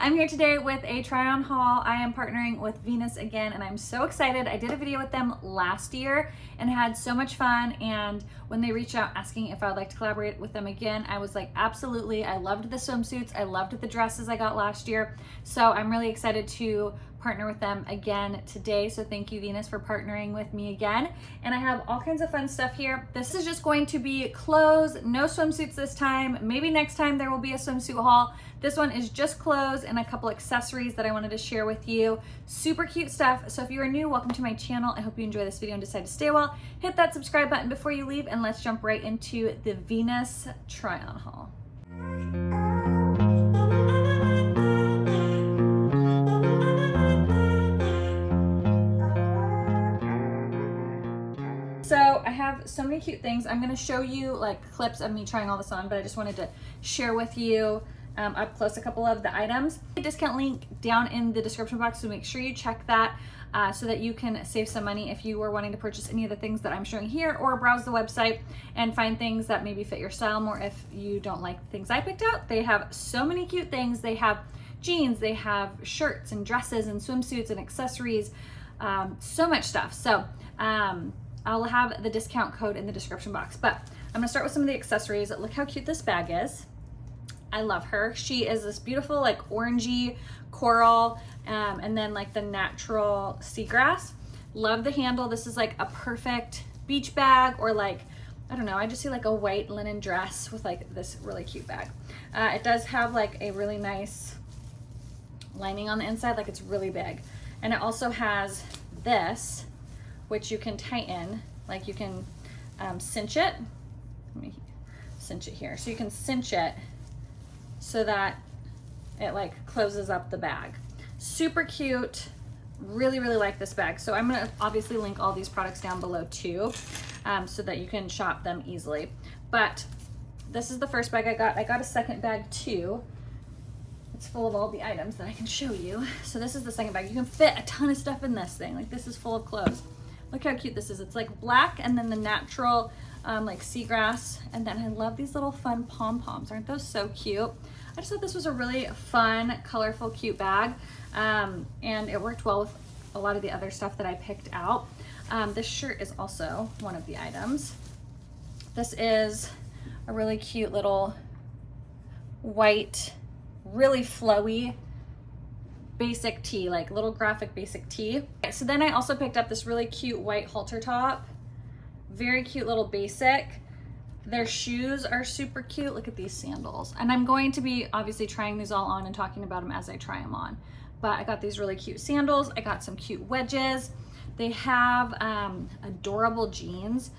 I'm here today with a try on haul. I am partnering with Venus again and I'm so excited. I did a video with them last year and had so much fun, and when they reached out asking if I would like to collaborate with them again, I was like, absolutely. I loved the swimsuits, I loved the dresses I got last year, so I'm really excited to partner with them again today. So thank you, Venus, for partnering with me again. And I have all kinds of fun stuff here. This is just going to be clothes, no swimsuits this time. Maybe next time there will be a swimsuit haul. This one is just clothes and a couple accessories that I wanted to share with you. Super cute stuff. So if you are new, welcome to my channel. I hope you enjoy this video and decide to stay a while. Hit that subscribe button before you leave, and let's jump right into the Venus try on haul. So I have so many cute things. I'm gonna show you like clips of me trying all this on, but I just wanted to share with you up close a couple of the items. Discount link down in the description box, so make sure you check that so that you can save some money if you were wanting to purchase any of the things that I'm showing here, or browse the website and find things that maybe fit your style more if you don't like the things I picked out. They have so many cute things. They have jeans, they have shirts and dresses and swimsuits and accessories, so much stuff. So I'll have the discount code in the description box, but I'm gonna start with some of the accessories. Look how cute this bag is. I love her. She is this beautiful like orangey coral and then like the natural seagrass. Love the handle. This is like a perfect beach bag, or like, I don't know, I just see like a white linen dress with like this really cute bag. It does have like a really nice lining on the inside, like it's really big. And it also has this, which you can tighten, like you can cinch it. Let me cinch it here. So you can cinch it so that it like closes up the bag. Super cute. Really, really like this bag. So I'm gonna obviously link all these products down below too, so that you can shop them easily. But this is the first bag I got. I got a second bag too. It's full of all the items that I can show you. So this is the second bag. You can fit a ton of stuff in this thing. Like this is full of clothes. Look how cute this is. It's like black and then the natural like seagrass. And then I love these little fun pom-poms. Aren't those so cute? I just thought this was a really fun, colorful, cute bag. And it worked well with a lot of the other stuff that I picked out. This shirt is also one of the items. This is a really cute little white, really flowy basic tee, like little graphic basic tee. So then I also picked up this really cute white halter top. Very cute little basic. Their shoes are super cute. Look at these sandals. And I'm going to be obviously trying these all on and talking about them as I try them on. But I got these really cute sandals. I got some cute wedges. They have adorable jeans.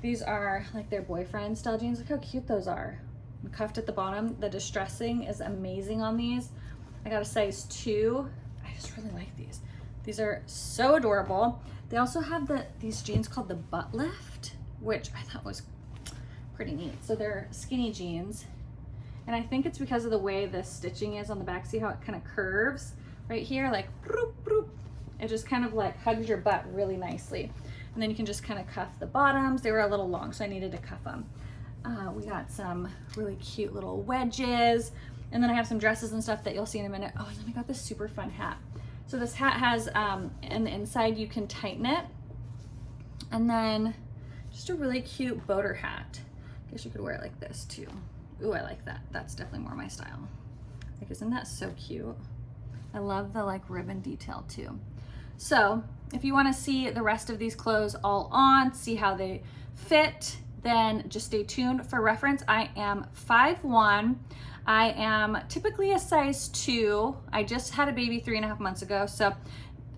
These are like their boyfriend style jeans. Look how cute those are. Cuffed at the bottom. The distressing is amazing on these. I got a size 2. I just really like these. These are so adorable. They also have these jeans called the butt lift, which I thought was pretty neat. So they're skinny jeans. And I think it's because of the way the stitching is on the back. See how it kind of curves right here? Like, broop, broop. It just kind of like hugs your butt really nicely. And then you can just kind of cuff the bottoms. They were a little long, so I needed to cuff them. We got some really cute little wedges. And then I have some dresses and stuff that you'll see in a minute. Oh, and then I got this super fun hat. So this hat has, in the inside you can tighten it. And then just a really cute boater hat. I guess you could wear it like this too. Ooh, I like that. That's definitely more my style. Like, isn't that so cute? I love the like ribbon detail too. So if you wanna see the rest of these clothes all on, see how they fit, then just stay tuned. For reference, I am 5'1". I am typically a size 2. I just had a baby 3.5 months ago, so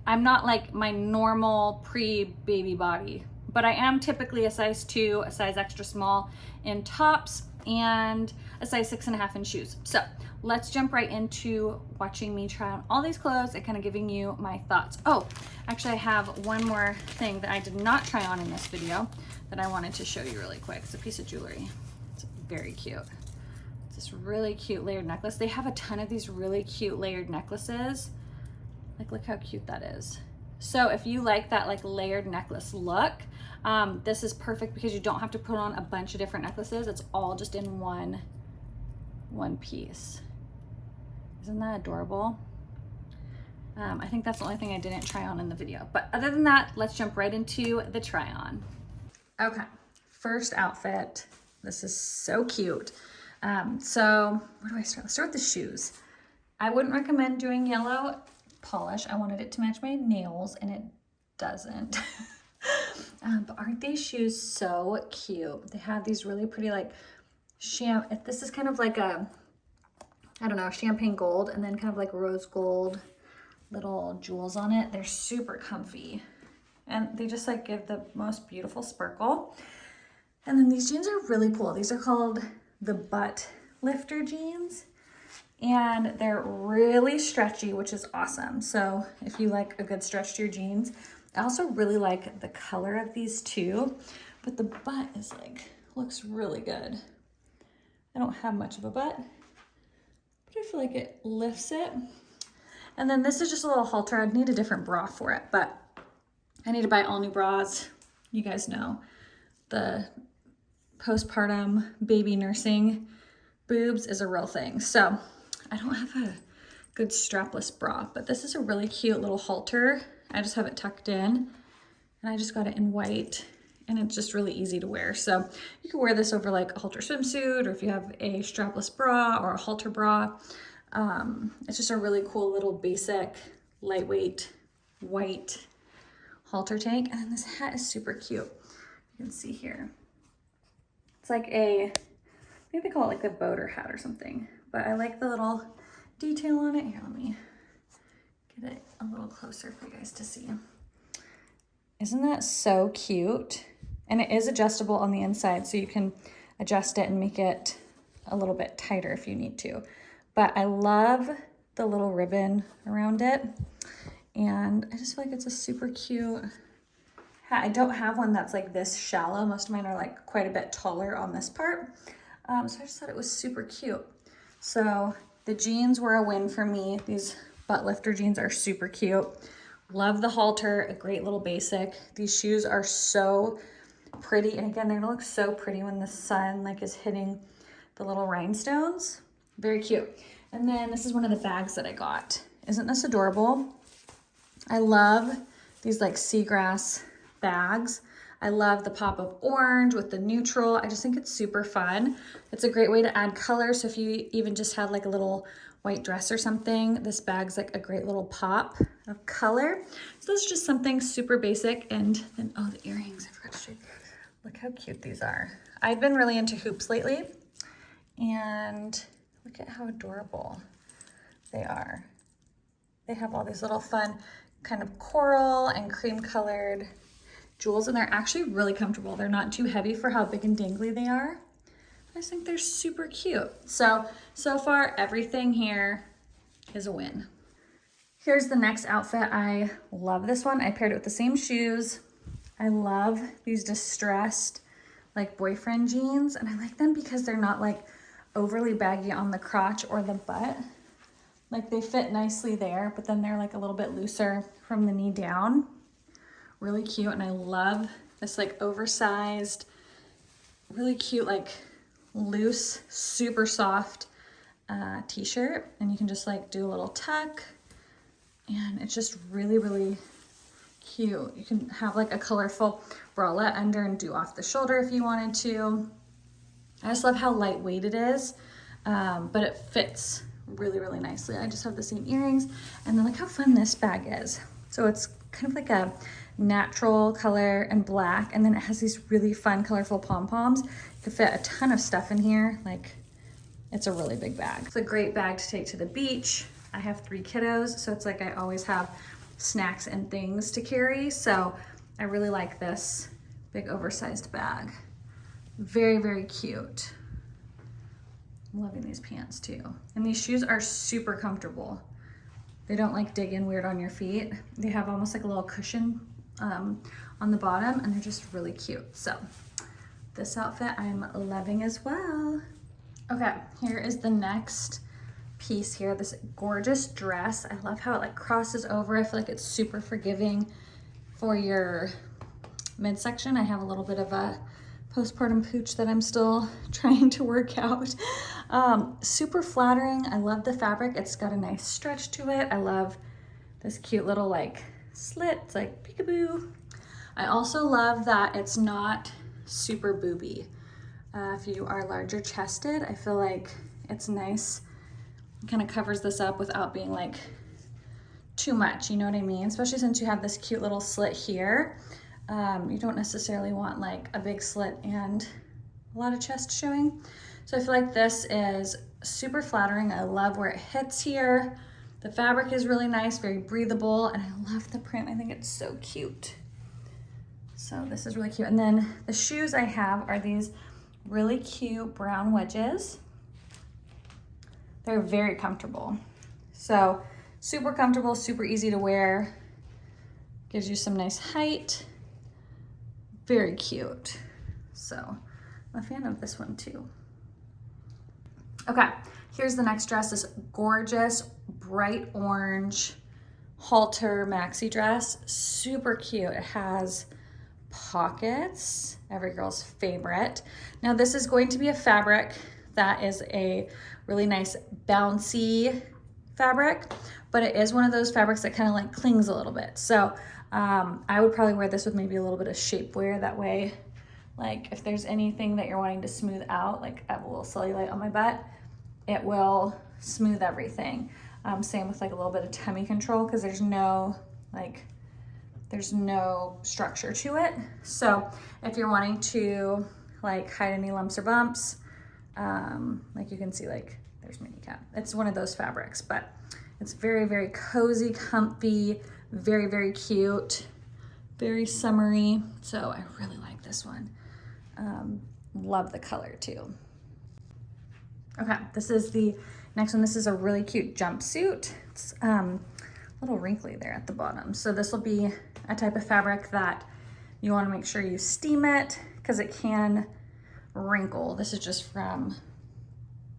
I'm not like my normal pre-baby body, but I am typically a size 2, a size extra small in tops, and a size 6.5 in shoes. So let's jump right into watching me try on all these clothes and kind of giving you my thoughts. Oh, actually I have one more thing that I did not try on in this video that I wanted to show you really quick. It's a piece of jewelry. It's very cute. It's this really cute layered necklace. They have a ton of these really cute layered necklaces. Like, look how cute that is. So if you like that like layered necklace look, this is perfect because you don't have to put on a bunch of different necklaces. It's all just in one piece. Isn't that adorable? I think that's the only thing I didn't try on in the video. But other than that, let's jump right into the try on. Okay, first outfit. This is so cute. So where do I start? Let's start with the shoes. I wouldn't recommend doing yellow polish. I wanted it to match my nails and it doesn't. But aren't these shoes so cute? They have these really pretty like this is kind of like a, I don't know, champagne gold and then kind of like rose gold little jewels on it. They're super comfy and they just like give the most beautiful sparkle. And then these jeans are really cool. These are called the butt lifter jeans and they're really stretchy, which is awesome. So if you like a good stretch to your jeans, I also really like the color of these too, but the butt is like, looks really good. I don't have much of a butt, but I feel like it lifts it. And then this is just a little halter. I'd need a different bra for it, but I need to buy all new bras. You guys know the postpartum baby nursing boobs is a real thing. So I don't have a good strapless bra, but this is a really cute little halter. I just have it tucked in and I just got it in white and it's just really easy to wear. So you can wear this over like a halter swimsuit or if you have a strapless bra or a halter bra. It's just a really cool little basic, lightweight, white halter tank. And then this hat is super cute. You can see here. It's like I think they call it like a boater hat or something, but I like the little detail on it. Here, let me get it a little closer for you guys to see. Isn't that so cute? And it is adjustable on the inside, so you can adjust it and make it a little bit tighter if you need to. But I love the little ribbon around it. And I just feel like it's a super cute hat. I don't have one that's like this shallow. Most of mine are like quite a bit taller on this part. So I just thought it was super cute. So the jeans were a win for me. These butt lifter jeans are super cute. Love the halter, a great little basic. These shoes are so pretty. And again, they're gonna look so pretty when the sun like is hitting the little rhinestones. Very cute. And then this is one of the bags that I got. Isn't this adorable? I love these like seagrass bags. I love the pop of orange with the neutral. I just think it's super fun. It's a great way to add color. So if you even just had like a little white dress or something, this bag's like a great little pop of color. So this is just something super basic. And then, oh, the earrings, I forgot to show you. Look how cute these are. I've been really into hoops lately and look at how adorable they are. They have all these little fun kind of coral and cream colored jewels and they're actually really comfortable. They're not too heavy for how big and dangly they are. I just think they're super cute. So far everything here is a win. Here's the next outfit. I love this one. I paired it with the same shoes. I love these distressed like boyfriend jeans and I like them because they're not like overly baggy on the crotch or the butt. Like they fit nicely there, but then they're like a little bit looser from the knee down. Really cute. And I love this like oversized, really cute, like loose, super soft t-shirt. And you can just like do a little tuck and it's just really, really cute. You can have like a colorful bralette under and do off the shoulder if you wanted to. I just love how lightweight it is, but it fits really, really nicely. I just have the same earrings and then look how fun this bag is. So it's kind of like a natural color and black, and then it has these really fun, colorful pom-poms. You can fit a ton of stuff in here. Like it's a really big bag. It's a great bag to take to the beach. I have 3 kiddos, so it's like I always have snacks and things to carry. So I really like this big oversized bag. Very, very cute. I'm loving these pants too. And these shoes are super comfortable. They don't like dig in weird on your feet. They have almost like a little cushion on the bottom and they're just really cute. So this outfit I'm loving as well. Okay, here is the next piece here, this gorgeous dress. I love how it like crosses over. I feel like it's super forgiving for your midsection. I have a little bit of a postpartum pooch that I'm still trying to work out. Super flattering. I love the fabric. It's got a nice stretch to it. I love this cute little like slit. It's like peekaboo. I also love that it's not super booby. If you are larger chested, I feel like it's nice. It kind of covers this up without being like too much, you know what I mean? Especially since you have this cute little slit here. You don't necessarily want like a big slit and a lot of chest showing. So I feel like this is super flattering. I love where it hits here. The fabric is really nice, very breathable, and I love the print. I think it's so cute. So this is really cute. And then the shoes I have are these really cute brown wedges. They're very comfortable. So super comfortable, super easy to wear. Gives you some nice height. Very cute. So I'm a fan of this one too. Okay, here's the next dress, this gorgeous bright orange halter maxi dress. Super cute. It has pockets, every girl's favorite. Now this is going to be a fabric that is a really nice bouncy fabric, but it is one of those fabrics that kind of like clings a little bit. So I would probably wear this with maybe a little bit of shapewear. That way, like if there's anything that you're wanting to smooth out, like I have a little cellulite on my butt, it will smooth everything. Same with like a little bit of tummy control, because there's no structure to it. So if you're wanting to like hide any lumps or bumps, like you can see, like there's mini cap. It's one of those fabrics, but it's very, very cozy, comfy, very, very cute, very summery. So I really like this one. Love the color too. Okay, this is the next one. This is a really cute jumpsuit. It's a little wrinkly there at the bottom. So this will be a type of fabric that you want to make sure you steam it, because it can wrinkle. This is just from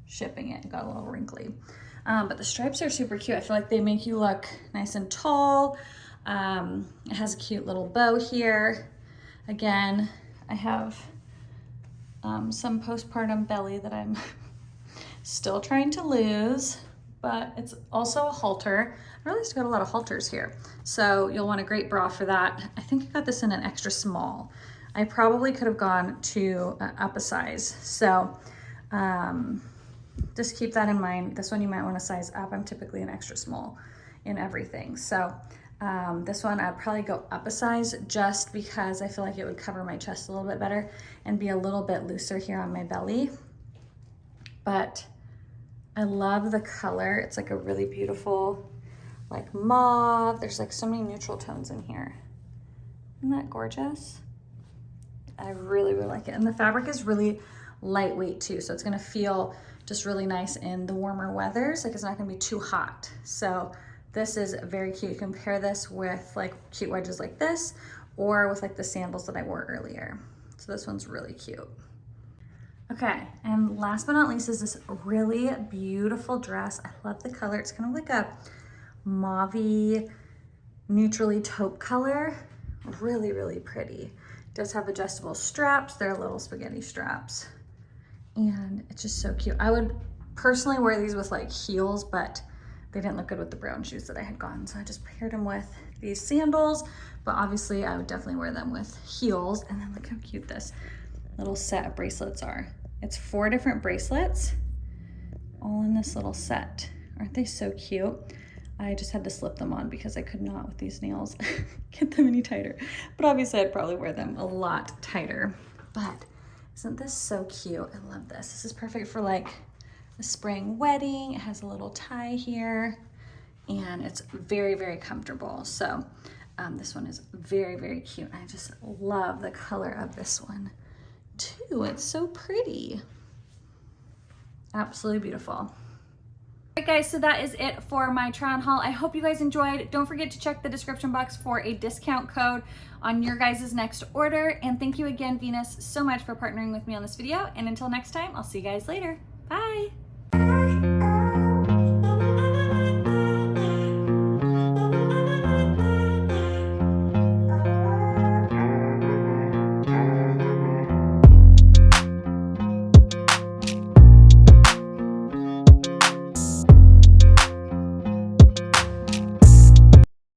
shipping it. It got a little wrinkly. But the stripes are super cute. I feel like they make you look nice and tall. It has a cute little bow here. Again, I have some postpartum belly that I'm still trying to lose, but it's also a halter. I realized I got a lot of halters here. So you'll want a great bra for that. I think I got this in an extra small. I probably could have gone to up a size. So just keep that in mind. This one you might want to size up. I'm typically an extra small in everything. So this one I'd probably go up a size, just because I feel like it would cover my chest a little bit better and be a little bit looser here on my belly. But I love the color. It's like a really beautiful like mauve. There's like so many neutral tones in here. Isn't that gorgeous? I really, really like it. And the fabric is really lightweight too. So it's gonna feel just really nice in the warmer weathers. Like it's not gonna be too hot. So this is very cute. You can pair this with like cute wedges like this, or with like the sandals that I wore earlier. So this one's really cute. Okay, and last but not least is this really beautiful dress. I love the color. It's kind of like a mauve-y, neutrally taupe color. Really, really pretty. It does have adjustable straps. They're little spaghetti straps. And it's just so cute. I would personally wear these with like heels, but they didn't look good with the brown shoes that I had gotten. So I just paired them with these sandals, but obviously I would definitely wear them with heels. And then look how cute this little set of bracelets are. It's 4 different bracelets all in this little set. Aren't they so cute? I just had to slip them on because I could not with these nails get them any tighter. But obviously I'd probably wear them a lot tighter. But isn't this so cute? I love this. This is perfect for like a spring wedding. It has a little tie here and it's very, very comfortable. So this one is very, very cute. I just love the color of this one too. It's so pretty. Absolutely beautiful. All right guys, so that is it for my try on haul. I hope you guys enjoyed. Don't forget to check the description box for a discount code on your guys' next order. And thank you again, Venus, so much for partnering with me on this video. And until next time, I'll see you guys later. Bye.